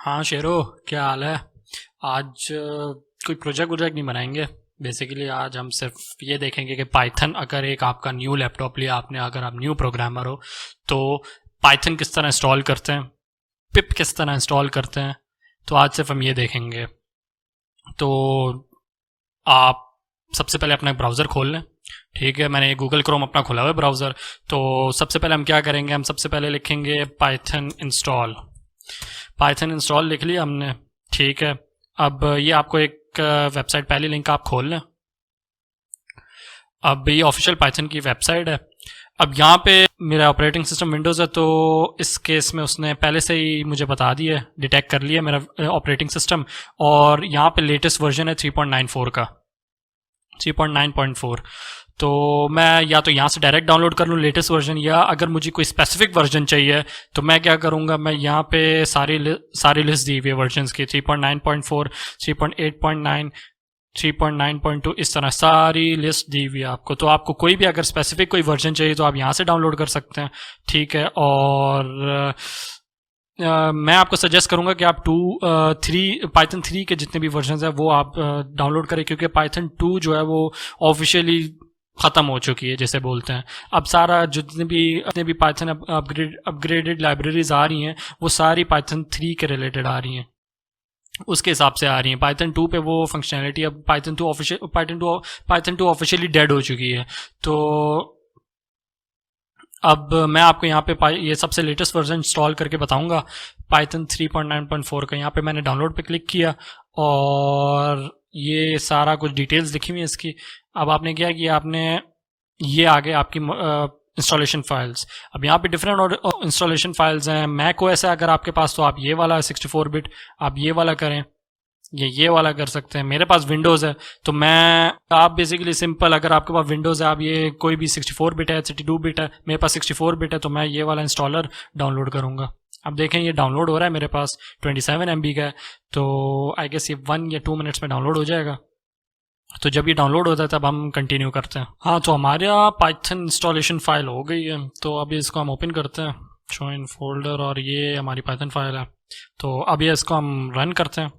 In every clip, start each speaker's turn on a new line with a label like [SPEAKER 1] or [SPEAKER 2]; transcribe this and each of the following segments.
[SPEAKER 1] हाँ शेरो, क्या हाल है। आज कोई प्रोजेक्ट वोजेक्ट नहीं बनाएंगे। बेसिकली आज हम सिर्फ ये देखेंगे कि पाइथन, अगर एक आपका न्यू लैपटॉप लिया आपने, अगर आप न्यू प्रोग्रामर हो तो पाइथन किस तरह इंस्टॉल करते हैं, पिप किस तरह इंस्टॉल करते हैं। तो आज सिर्फ हम ये देखेंगे। तो आप सबसे पहले अपना ब्राउज़र खोल लें। ठीक है, मैंने गूगल क्रोम अपना खोला हुआ है ब्राउज़र। तो सबसे पहले हम क्या करेंगे, हम सबसे पहले लिखेंगे पाइथन इंस्टॉल। पाइथन इंस्टॉल लिख लिया हमने। ठीक है, अब ये आपको एक वेबसाइट, पहली लिंक आप खोल लें। अब ये ऑफिशियल पाइथन की वेबसाइट है। अब यहाँ पे मेरा ऑपरेटिंग सिस्टम विंडोज़ है, तो इस केस में उसने पहले से ही मुझे बता दिया, डिटेक्ट कर लिया मेरा ऑपरेटिंग सिस्टम। और यहाँ पे लेटेस्ट वर्जन है 3.94 का, 3.9.4। तो मैं या तो यहाँ से डायरेक्ट डाउनलोड कर लूँ लेटेस्ट वर्जन, या अगर मुझे कोई स्पेसिफिक वर्जन चाहिए तो मैं क्या करूँगा, मैं यहाँ पे सारी लिस्ट दी हुई है वर्जन्स की, 3.9.4, 3.8.9, 3.9.2, इस तरह सारी लिस्ट दी हुई है आपको। तो आपको कोई भी अगर स्पेसिफिक कोई वर्जन चाहिए तो आप यहाँ से डाउनलोड कर सकते हैं। ठीक है, और मैं आपको सजेस्ट करूंगा कि आप पाइथन 3 के जितने भी वर्जन है वो आप डाउनलोड करें, क्योंकि पाइथन 2 जो है वो ऑफिशियली ख़त्म हो चुकी है, जैसे बोलते हैं। अब सारा जितने भी पाइथन अपग्रेडेड लाइब्रेरीज आ रही हैं वो सारी पाइथन 3 के रिलेटेड आ रही हैं, उसके हिसाब से आ रही हैं। पाइथन 2 पे वो फंक्शनैलिटी, अब पाइथन 2 ऑफिशियली डेड हो चुकी है। तो अब मैं आपको यहाँ पे ये सबसे लेटेस्ट वर्जन इंस्टॉल करके बताऊंगा, पाइथन 3.9.4 का। यहाँ पे मैंने डाउनलोड पे क्लिक किया और ये सारा कुछ डिटेल्स लिखी हुई है इसकी। अब आपने क्या किया, आपने ये आगे आपकी इंस्टॉलेशन फाइल्स। अब यहाँ पे डिफरेंट और इंस्टॉलेशन फाइल्स हैं। मैक ओएस है अगर आपके पास तो आप ये वाला 64 बिट आप ये वाला करें, ये वाला कर सकते हैं। मेरे पास विंडोज़ है तो आप बेसिकली सिंपल, अगर आपके पास विंडोज़ है, आप ये कोई भी 64 बिट है, 32 बिट है, मेरे पास 64 बिट है, तो मैं ये वाला इंस्टॉलर डाउनलोड करूँगा। अब देखें ये डाउनलोड हो रहा है, मेरे पास 27 MB का है, तो आई गेस ये 1 या 2 मिनट्स में डाउनलोड हो जाएगा। तो जब ये डाउनलोड होता है तब हम कंटिन्यू करते हैं। हाँ, तो हमारे यहाँ पाइथन इंस्टॉलेशन फाइल हो गई है, तो अभी इसको हम ओपन करते हैं, शो इन फोल्डर, और ये हमारी पाइथन फाइल है। तो अब ये इसको हम रन करते हैं।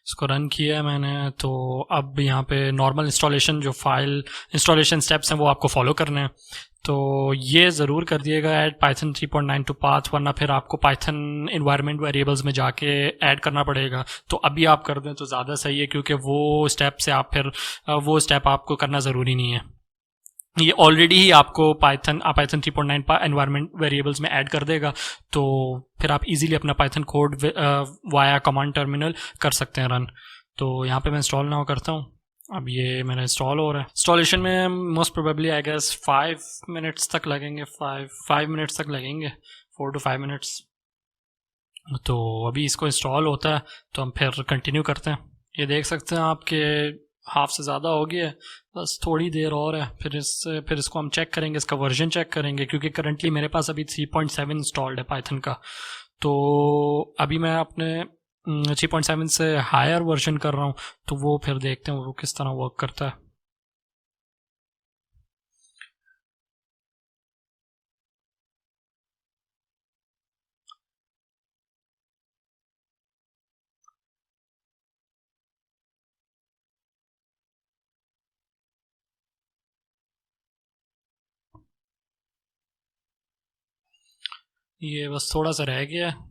[SPEAKER 1] इसको रन किया है मैंने। तो अब यहाँ पे नॉर्मल इंस्टॉलेशन, जो फाइल इंस्टॉलेशन स्टेप्स हैं वो आपको फॉलो करने हैं। तो ये ज़रूर कर दिएगा ऐड पाइथन 3.9 टू पाथ, वरना फिर आपको पाइथन इन्वायरमेंट वेरिएबल्स में जाके ऐड करना पड़ेगा। तो अभी आप कर दें तो ज़्यादा सही है, क्योंकि वो वो स्टेप आपको करना ज़रूरी नहीं है। ये ऑलरेडी ही आपको पाइथन 3.9 एनवायरनमेंट वेरिएबल्स में ऐड कर देगा। तो फिर आप इजीली अपना Python code via command terminal कर सकते हैं रन। तो यहाँ पे मैं इंस्टॉल नाउ करता हूँ। अब ये मेरा इंस्टॉल हो रहा है। इंस्टॉलेशन में most probably I guess 5 minutes तक लगेंगे, 5 मिनट्स तक लगेंगे, 4 to 5 मिनट्स। तो अभी इसको इंस्टॉल होता है तो हम फिर कंटिन्यू करते हैं। ये देख सकते हैं आपके हाफ से ज़्यादा हो गया है, बस थोड़ी देर और है। फिर इसको हम चेक करेंगे, इसका वर्जन चेक करेंगे, क्योंकि करंटली मेरे पास अभी 3.7 इंस्टॉल्ड है पाइथन का। तो अभी मैं अपने 3.7 से हायर वर्जन कर रहा हूँ, तो वो फिर देखते हैं वो किस तरह वर्क करता है। ये बस थोड़ा सा रह गया है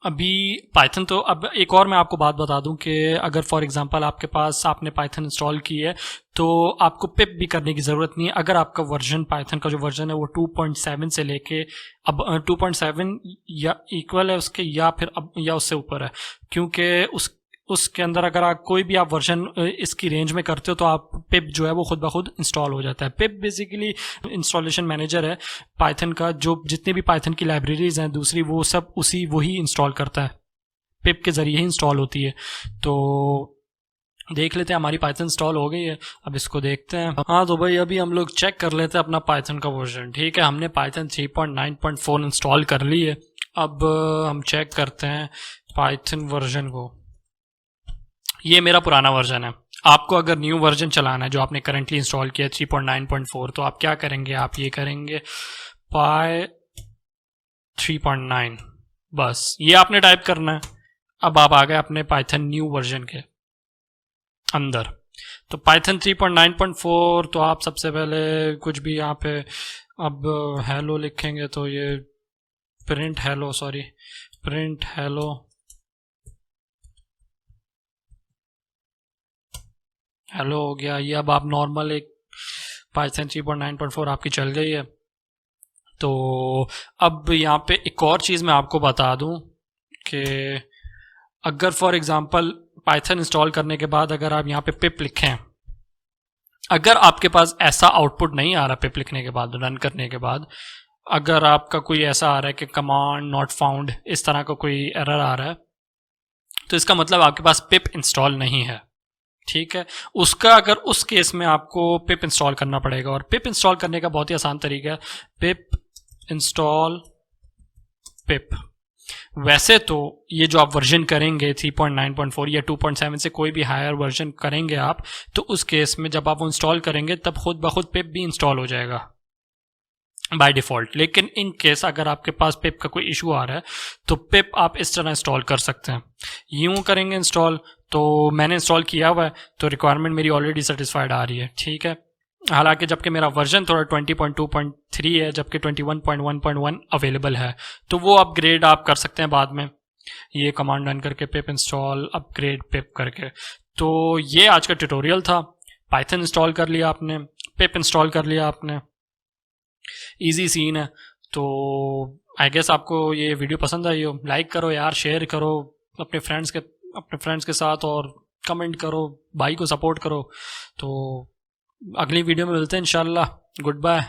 [SPEAKER 1] अभी पाइथन। तो अब एक और मैं आपको बात बता दूं कि अगर फॉर एग्जांपल आपने पाइथन इंस्टॉल की है तो आपको पिप भी करने की ज़रूरत नहीं है। अगर आपका वर्जन, पाइथन का जो वर्जन है वो 2.7 से लेके अब 2.7 या इक्वल है उसके, या फिर अब या उससे ऊपर है, क्योंकि उसके अंदर अगर आप कोई भी आप वर्जन इसकी रेंज में करते हो तो आप पिप जो है वो खुद ब खुद इंस्टॉल हो जाता है। पिप बेसिकली इंस्टॉलेशन मैनेजर है पाइथन का, जो जितने भी पाइथन की लाइब्रेरीज हैं दूसरी, वो सब वही इंस्टॉल करता है, पिप के ज़रिए ही इंस्टॉल होती है। तो देख लेते हैं, हमारी पाइथन इंस्टॉल हो गई है। अब इसको देखते हैं। हाँ तो भाई अभी हम लोग चेक कर लेते हैं अपना पाइथन का वर्जन। ठीक है, हमने पाइथन 3.9.4 इंस्टॉल कर ली है। अब हम चेक करते हैं पाइथन वर्जन को। ये मेरा पुराना वर्जन है। आपको अगर न्यू वर्जन चलाना है जो आपने करंटली इंस्टॉल किया 3.9.4, तो आप क्या करेंगे, आप ये करेंगे पाई 3.9, बस ये आपने टाइप करना है। अब आप आ गए अपने पाइथन न्यू वर्जन के अंदर। तो पाइथन 3.9.4, तो आप सबसे पहले कुछ भी यहाँ पे अब हेलो लिखेंगे तो ये प्रिंट हेलो हेलो हो गया। ये अब आप नॉर्मल एक पाइथन 3.9.4 आपकी चल गई है। तो अब यहाँ पे एक और चीज़ मैं आपको बता दूं कि अगर फॉर एग्जांपल पाइथन इंस्टॉल करने के बाद अगर आप यहाँ पे पिप लिखें, अगर आपके पास ऐसा आउटपुट नहीं आ रहा पिप लिखने के बाद, रन करने के बाद, अगर आपका कोई ऐसा आ रहा है कि कमांड नॉट फाउंड, इस तरह का कोई एरर आ रहा है, तो इसका मतलब आपके पास पिप इंस्टॉल नहीं है। ठीक है, उसका अगर उस केस में आपको पिप इंस्टॉल करना पड़ेगा। और पिप इंस्टॉल करने का बहुत ही आसान तरीका है, पिप इंस्टॉल पिप। वैसे तो ये जो आप वर्जन करेंगे 3.9.4 या 2.7 से कोई भी हायर वर्जन करेंगे आप, तो उस केस में जब आप वो इंस्टॉल करेंगे तब खुद ब खुद पिप भी इंस्टॉल हो जाएगा बाय डिफॉल्ट। लेकिन इन केस अगर आपके पास पिप का कोई इशू आ रहा है तो पिप आप इस तरह इंस्टॉल कर सकते हैं। यूं करेंगे इंस्टॉल, तो मैंने इंस्टॉल किया हुआ है तो रिक्वायरमेंट मेरी ऑलरेडी सेटिस्फाइड आ रही है। ठीक है, हालांकि जबकि मेरा वर्जन थोड़ा 20.2.3 है, जबकि 21.1.1 अवेलेबल है, तो वो अपग्रेड आप कर सकते हैं बाद में, ये कमांड रन करके पिप इंस्टॉल अपग्रेड पिप करके। तो ये आज का ट्यूटोरियल था। पाइथन इंस्टॉल कर लिया आपने, पिप इंस्टॉल कर लिया आपने, इजी सीन है। तो आई गेस आपको ये वीडियो पसंद आई हो। लाइक करो यार, शेयर करो अपने फ्रेंड्स के साथ, और कमेंट करो, भाई को सपोर्ट करो। तो अगली वीडियो में मिलते हैं इंशाल्लाह। Good bye.